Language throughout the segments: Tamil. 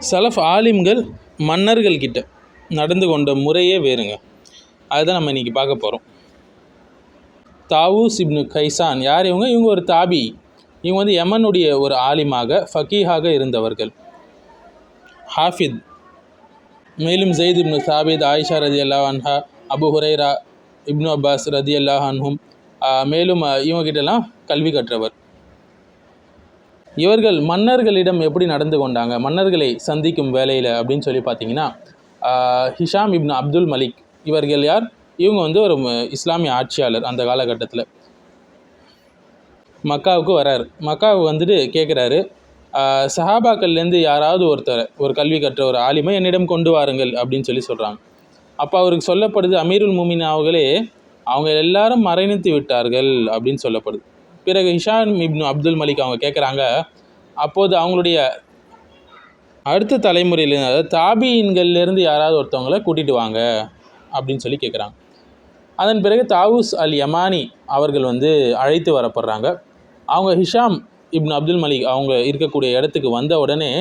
சலஃப் ஆலிம்கள் மன்னர்கள் கிட்ட நடந்து கொண்ட முறையே வேறுங்க. அதுதான் நம்ம இன்றைக்கி பார்க்க போகிறோம். தாவூஸ் இப்னு கைசான் யார் இவங்க? இவங்க ஒரு தாபி. இவங்க வந்து யமனுடைய ஒரு ஆலிமாக ஃபக்கீஹாக இருந்தவர்கள், ஹாஃபித். மேலும் ஜெயித் இப்னு சாபித், ஆயிஷா ரதி அல்லாஹ் அன்ஹா, அபு ஹுரைரா, இப்னு அப்பாஸ் ரதி அல்லாஹ் அன்ஹும், மேலும் இவங்ககிட்டலாம் கல்வி கற்றவர். இவர்கள் மன்னர்களிடம் எப்படி நடந்து கொண்டாங்க மன்னர்களை சந்திக்கும் வேலையில் அப்படின்னு சொல்லி பார்த்தீங்கன்னா, ஹிஷாம் இப்னு அப்துல் மலிக் இவர்கள் யார்? இவங்க வந்து ஒரு இஸ்லாமிய ஆட்சியாளர். அந்த காலகட்டத்தில் மக்காவுக்கு வராரு. மக்காவுக்கு வந்துட்டு கேட்குறாரு, சஹாபாக்கள்லேருந்து யாராவது ஒருத்தர் ஒரு கல்வி கற்ற ஒரு ஆலிமை என்னிடம் கொண்டு வாருங்கள் அப்படின்னு சொல்லி சொல்கிறாங்க. அப்போ அவருக்கு சொல்லப்படுது, அமீருல் முமின் அவர்களே அவங்க எல்லாரும் மரணித்து விட்டார்கள் அப்படின்னு சொல்லப்படுது. பிறகு ஹிஷாம் இப்னு அப்துல் மலிக் அவங்க கேட்குறாங்க, அப்போது அவங்களுடைய அடுத்த தலைமுறையில், அதாவது தாபீன்கள்லேருந்து யாராவது ஒருத்தவங்களை கூட்டிகிட்டு வாங்க அப்படின்னு சொல்லி கேட்குறாங்க. அதன் பிறகு தாவூஸ் அல் யமானி அவர்கள் வந்து அழைத்து வரப்படுறாங்க. அவங்க ஹிஷாம் இப்னு அப்துல் மலிக் அவங்க இருக்கக்கூடிய இடத்துக்கு வந்த உடனே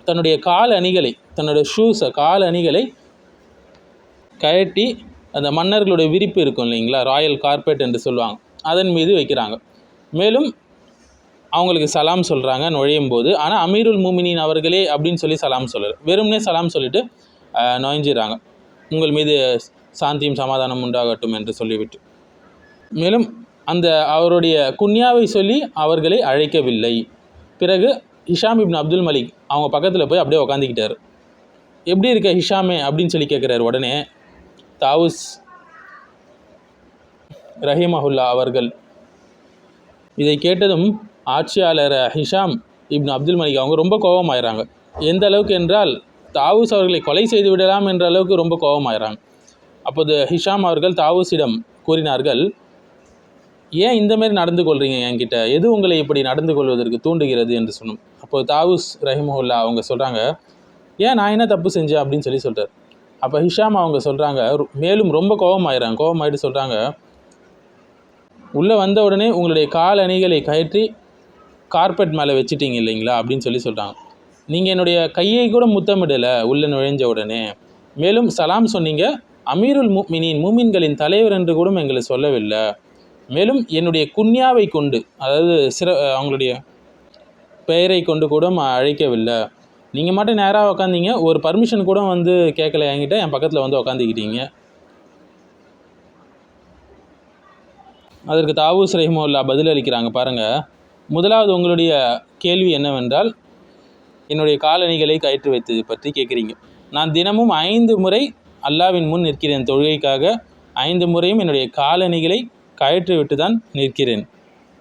தன்னுடைய கால் அணிகளை, தன்னுடைய ஷூஸை, கால் அணிகளை கழட்டி அந்த மன்னர்களுடைய விரிப்பு இருக்கும் இல்லைங்களா, ராயல் கார்பெட் என்று சொல்லுவாங்க, அதன் மீது வைக்கிறாங்க. மேலும் அவங்களுக்கு சலாம் சொல்கிறாங்க நுழையும் போது. ஆனால் அமீருல் முமினின் அவர்களே அப்படின்னு சொல்லி சலாம் சொல்லலை, வெறும்னே சலாம் சொல்லிவிட்டு நுழைஞ்சிடறாங்க. உங்கள் மீது சாந்தியும் சமாதானம் உண்டாகட்டும் என்று சொல்லிவிட்டு. மேலும் அந்த அவருடைய குன்யாவை சொல்லி அவர்களை அழைக்கவில்லை. பிறகு ஹிஷாம் இப்னு அப்துல் மலிக் அவங்க பக்கத்தில் போய் அப்படியே உக்காந்துக்கிட்டார். எப்படி இருக்க ஹிஷாமே அப்படின்னு சொல்லி கேட்குறாரு. உடனே தாவூஸ் ரஹிமஹுல்லா அவர்கள் இதை கேட்டதும் ஆட்சியாளர் ஹிஷாம் இப்னு அப்துல் மலிக் அவங்க ரொம்ப கோபமாயிறாங்க. எந்த அளவுக்கு என்றால் தாவூஸ் அவர்களை கொலை செய்து விடலாம் என்ற அளவுக்கு ரொம்ப கோபமாயிறாங்க. அப்போது ஹிஷாம் அவர்கள் தாவூஸிடம் கூறினார்கள், ஏன் இந்தமாரி நடந்து கொள்கிறீங்க என்கிட்ட, எது உங்களை இப்படி நடந்து கொள்வதற்கு தூண்டுகிறது என்று சொன்னோம். அப்போது தாவூஸ் ரஹிமஹுல்லா அவங்க சொல்கிறாங்க, ஏன் நான் என்ன தப்பு செஞ்சேன் அப்படின்னு சொல்லி சொல்கிறார். அப்போ ஹிஷாம் அவங்க சொல்கிறாங்க, மேலும் ரொம்ப கோபமாயிட்டு சொல்கிறாங்க, உள்ளே வந்த உடனே உங்களுடைய கால் அணிகளை கயற்றி கார்பெட் மேலே வச்சுட்டீங்க இல்லைங்களா அப்படின்னு சொல்லி சொல்கிறாங்க. நீங்கள் என்னுடைய கையை கூட முத்தமிடலை உள்ளே நுழைஞ்ச உடனே. மேலும் சலாம் சொன்னீங்க, அமீருல் முமினின், மூமின்களின் தலைவர் என்று கூட எங்களை சொல்லவில்லை. மேலும் என்னுடைய குன்யாவை கொண்டு, அதாவது அவங்களுடைய பெயரை கொண்டு கூட அழைக்கவில்லை. நீங்கள் மட்டும் நேராக உக்காந்தீங்க, ஒரு பர்மிஷன் கூட வந்து கேட்கல என்கிட்ட, என் பக்கத்தில் வந்து உக்காந்துக்கிட்டீங்க. அதற்கு தாவூஸ் ரஹிமஹுல்லா பதில் அளிக்கிறாங்க பாருங்கள். முதலாவது உங்களுடைய கேள்வி என்னவென்றால், என்னுடைய காலணிகளை கயிற்று வைத்தது பற்றி கேட்குறீங்க. நான் தினமும் 5 முறை அல்லாவின் முன் நிற்கிறேன் தொழுகைக்காக. 5 முறையும் என்னுடைய காலணிகளை கயிற்று விட்டு தான் நிற்கிறேன்.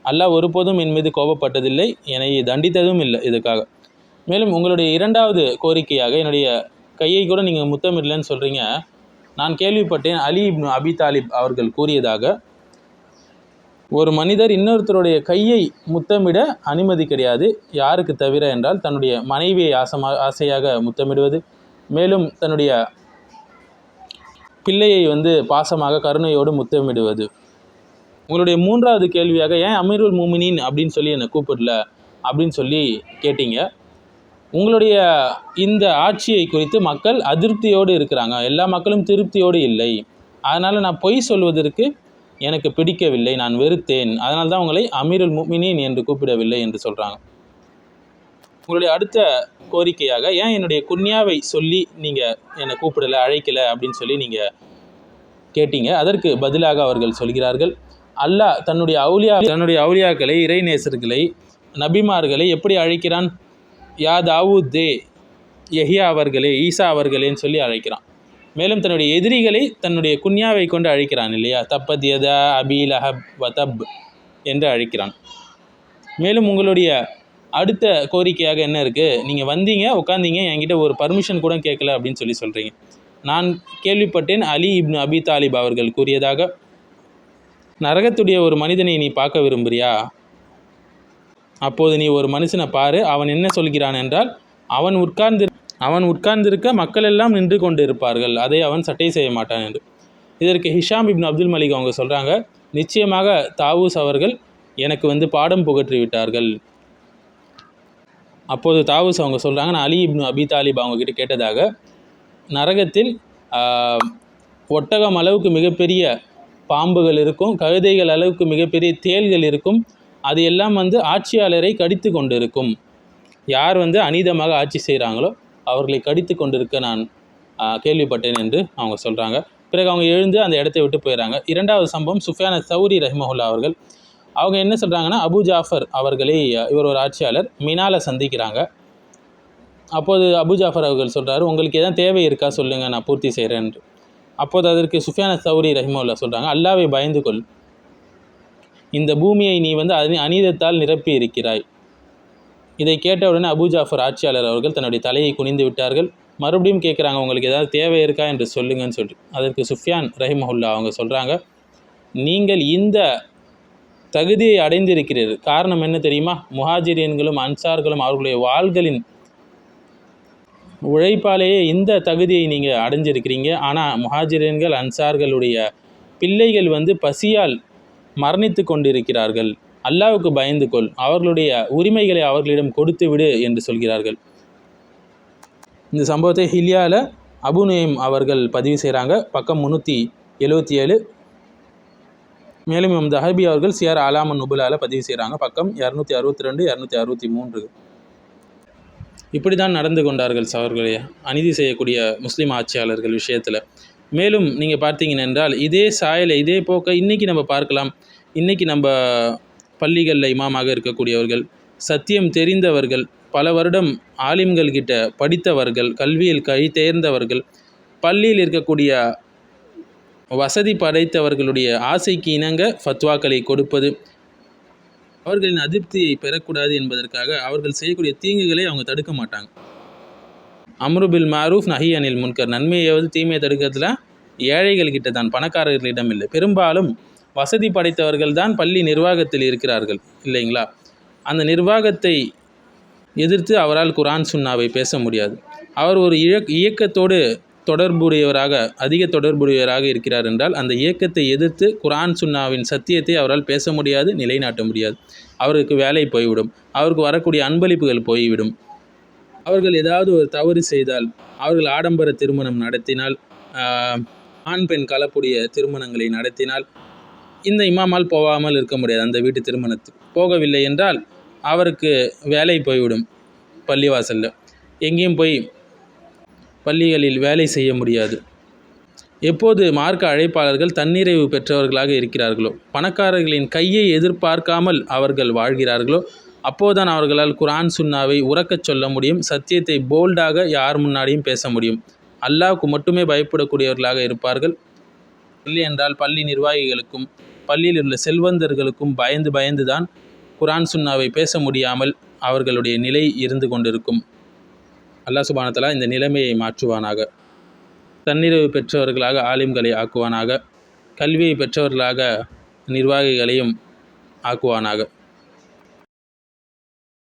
அல்லாஹ் ஒருபோதும் என் மீது கோபப்பட்டதில்லை, என்னை தண்டித்ததும் இல்லை இதுக்காக. மேலும் உங்களுடைய இரண்டாவது கோரிக்கையாக என்னுடைய கையை கூட நீங்கள் முத்தமிடலன்னு சொல்கிறீங்க. நான் கேள்விப்பட்டேன் அலி இப்னு அபி தாலிப் அவர்கள் கூறியதாக, ஒரு மனிதர் இன்னொருத்தருடைய கையை முத்தமிட அனுமதி கிடையாது, யாருக்கு தவிர என்றால் தன்னுடைய மனைவியை ஆசையாக முத்தமிடுவது, மேலும் தன்னுடைய பிள்ளையை வந்து பாசமாக கருணையோடு முத்தமிடுவது. உங்களுடைய மூன்றாவது கேள்வியாக ஏன் அமீருல் முமினின் அப்படின்னு சொல்லி என்னை கூப்பிடல அப்படின்னு சொல்லி கேட்டீங்க. உங்களுடைய இந்த ஆட்சியை குறித்து மக்கள் அதிருப்தியோடு இருக்கிறாங்க, எல்லா மக்களும் திருப்தியோடு இல்லை. அதனால் நான் பொய் சொல்வதற்கு எனக்கு பிடிக்கவில்லை, நான் வெறுத்தேன், அதனால தான் உங்களை அமீருல் முமினின் என்று கூப்பிடவில்லை என்று சொல்கிறாங்க. உங்களுடைய அடுத்த கோரிக்கையாக ஏன் என்னுடைய குன்யாவை சொல்லி நீங்கள் என்னை கூப்பிடலை, அழைக்கலை அப்படின்னு சொல்லி நீங்கள் கேட்டீங்க. அதற்கு பதிலாக அவர்கள் சொல்கிறார்கள், அல்லாஹ் தன்னுடைய அவுலியாக்களை, இறைநேசர்களை, நபிமார்களை எப்படி அழைக்கிறான்? யா தாவூதே, யஹ்யா அவர்களே, ஈசா அவர்களேன்னு சொல்லி அழைக்கிறான். மேலும் தன்னுடைய எதிரிகளை தன்னுடைய குன்யாவை கொண்டு அழைக்கிறான் இல்லையா, தப்பத் யதா அபி லஹப் வதப் என்று அழைக்கிறான். மேலும் உங்களுடைய அடுத்த கோரிக்கையாக என்ன இருக்குது? நீங்கள் வந்தீங்க, உட்காந்தீங்க, என்கிட்ட ஒரு பர்மிஷன் கூட கேட்கல அப்படின்னு சொல்லி சொல்கிறீங்க. நான் கேள்விப்பட்டேன் அலி இப்னு அபி தாலிப் அவர்கள் கூறியதாக, நரகத்துடைய ஒரு மனிதனை நீ பார்க்க விரும்புகிறியா? அப்போது நீ ஒரு மனுஷனை பாரு, அவன் என்ன சொல்கிறான் என்றால், அவன் உட்கார்ந்திருக்க மக்கள் எல்லாம் நின்று கொண்டு இருப்பார்கள், அதை அவன் சட்டை செய்ய மாட்டான் என்று. இதற்கு ஹிஷாம் இப்னு அப்துல் மலிக் அவங்க சொல்கிறாங்க, நிச்சயமாக தாவூஸ் அவர்கள் எனக்கு வந்து பாடம் புகற்றி விட்டார்கள். அப்போது தாவூஸ் அவங்க சொல்கிறாங்க, நான் அலி இப்னு அபி தாலிப் அவங்கக்கிட்ட கேட்டதாக, நரகத்தில் ஒட்டகம் அளவுக்கு மிகப்பெரிய பாம்புகள் இருக்கும், கழுதைகள் அளவுக்கு மிகப்பெரிய தேள்கள் இருக்கும், அது எல்லாம் ஆட்சியாளரை கடித்து கொண்டு இருக்கும். யார் அநீதமாக ஆட்சி செய்கிறாங்களோ அவர்களை கடித்து கொண்டிருக்க நான் கேள்விப்பட்டேன் என்று அவங்க சொல்கிறாங்க. பிறகு அவங்க எழுந்து அந்த இடத்தை விட்டு போயிடறாங்க. இரண்டாவது சம்பவம் சுஃபியான் அத்-தௌரி ரஹிமஹுல்லா அவர்கள். அவங்க என்ன சொல்கிறாங்கன்னா, அபு ஜாஃபர் அவர்களை, இவர் ஒரு ஆட்சியாளர், மினால சந்திக்கிறாங்க. அப்போது அபு ஜாஃபர் அவர்கள் சொல்கிறாரு, உங்களுக்கு எதாவது தேவை இருக்கா சொல்லுங்கள், நான் பூர்த்தி செய்கிறேன் என்று. அப்போது அதற்கு சுஃபியான் அத்-தௌரி ரஹிமஹுல்லா சொல்கிறாங்க, அல்லாஹ்வை பயந்து கொள், இந்த பூமியை நீ அநீதத்தால் நிரப்பி இருக்கிறாய். இதை கேட்டவுடனே அபு ஜாஃபர் ஆட்சியாளர் அவர்கள் தன்னுடைய தலையை குனிந்து விட்டார்கள். மறுபடியும் கேட்குறாங்க, உங்களுக்கு ஏதாவது தேவை இருக்கா என்று சொல்லுங்கன்னு சொல்லி. அதற்கு சுஃபியான் ரஹிமஹுல்லா அவங்க சொல்கிறாங்க, நீங்கள் இந்த தகுதியை அடைந்திருக்கிறீர்கள், காரணம் என்ன தெரியுமா? முஹாஜிரியன்களும் அன்சார்களும் அவர்களுடைய வாள்களின் உழைப்பாலேயே இந்த தகுதியை நீங்கள் அடைஞ்சிருக்கிறீங்க. ஆனால் முஹாஜிரியன்கள் அன்சார்களுடைய பிள்ளைகள் பசியால் மரணித்து கொண்டிருக்கிறார்கள். அல்லாஹ்வுக்கு பயந்து கொள், அவர்களுடைய உரிமைகளை அவர்களிடம் கொடுத்து விடு என்று சொல்கிறார்கள். இந்த சம்பவத்தை ஹில்யாவில் அபு நுயைம் அவர்கள் பதிவு செய்கிறாங்க, பக்கம் 377. மேலும் இமாம் தஹபி அவர்கள் சியார் அலாமன் நுபுலாவில் பதிவு செய்கிறாங்க, பக்கம் 262 263. இப்படி தான் நடந்து கொண்டார்கள் சவர்களே அநீதி செய்யக்கூடிய முஸ்லீம் ஆட்சியாளர்கள் விஷயத்தில். மேலும் நீங்கள் பார்த்தீங்கன்னு என்றால் இதே சாயலை, இதே போக்கை இன்றைக்கி நம்ம பார்க்கலாம். இன்றைக்கி நம்ம பள்ளிகளில் இமாமாக இருக்கக்கூடியவர்கள், சத்தியம் தெரிந்தவர்கள், பல வருடம் ஆலிம்கள்கிட்ட படித்தவர்கள், கல்வியில் கை தேர்ந்தவர்கள், பள்ளியில் இருக்கக்கூடிய வசதி படைத்தவர்களுடைய ஆசைக்கு இணங்க ஃபத்வாக்களை கொடுப்பது, அவர்களின் அதிருப்தியை பெறக்கூடாது என்பதற்காக அவர்கள் செய்யக்கூடிய தீங்குகளை அவங்க தடுக்க மாட்டாங்க. அம்ரு பில் மாரூஃப் நஹி அனில் முன்கர், நன்மையாவது தீமையை தடுக்கிறதுல ஏழைகள்கிட்ட தான், பணக்காரர்களிடம் இல்லை. பெரும்பாலும் வசதி படைத்தவர்கள் தான் பள்ளி நிர்வாகத்தில் இருக்கிறார்கள் இல்லைங்களா? அந்த நிர்வாகத்தை எதிர்த்து அவரால் குர்ஆன் சுன்னாவை பேச முடியாது. அவர் ஒரு இயக்கத்தோடு தொடர்புடையவராக, அதிக தொடர்புடையவராக இருக்கிறார் என்றால் அந்த இயக்கத்தை எதிர்த்து குர்ஆன் சுன்னாவின் சத்தியத்தை அவரால் பேச முடியாது, நிலைநாட்ட முடியாது. அவருக்கு வேலை போய்விடும், அவருக்கு வரக்கூடிய அன்பளிப்புகள் போய்விடும். அவர்கள் ஏதாவது ஒரு தவறு செய்தால், அவர்கள் ஆடம்பர திருமணம் நடத்தினால், ஆண் பெண் கலப்புடைய திருமணங்களை நடத்தினால், இந்த இமாமால் போகாமல் இருக்க முடியாது. அந்த வீட்டு திருமணத்துக்கு போகவில்லை என்றால் அவருக்கு வேலை போய்விடும். பள்ளிவாசலில் எங்கேயும் போய் பள்ளிகளில் வேலை செய்ய முடியாது. எப்போது மார்க்க அழைப்பாளர்கள் தன்னிறைவு பெற்றவர்களாக இருக்கிறார்களோ, பணக்காரர்களின் கையை எதிர்பார்க்காமல் அவர்கள் வாழ்கிறார்களோ, அப்போதுதான் அவர்களால் குர்ஆன் சுன்னாவை உறக்கச் சொல்ல முடியும், சத்தியத்தை போல்டாக யார் முன்னாடியும் பேச முடியும். அல்லாஹ்வுக்கு மட்டுமே பயப்படக்கூடியவர்களாக இருப்பார்கள். இல்லை என்றால் பள்ளி நிர்வாகிகளுக்கும் பள்ளியில் உள்ள செல்வந்தர்களுக்கும் பயந்து தான் குர்ஆன் சுன்னாவை பேச முடியாமல் அவர்களுடைய நிலை இருந்து கொண்டிருக்கும். அல்லாஹ் சுப்ஹானஹு வ தஆலா இந்த நிலைமையை மாற்றுவானாக. தன்னிறைவு பெற்றவர்களாக ஆலிம்களை ஆக்குவானாக. கல்வியை பெற்றவர்களாக நிர்வாகிகளையும் ஆக்குவானாக.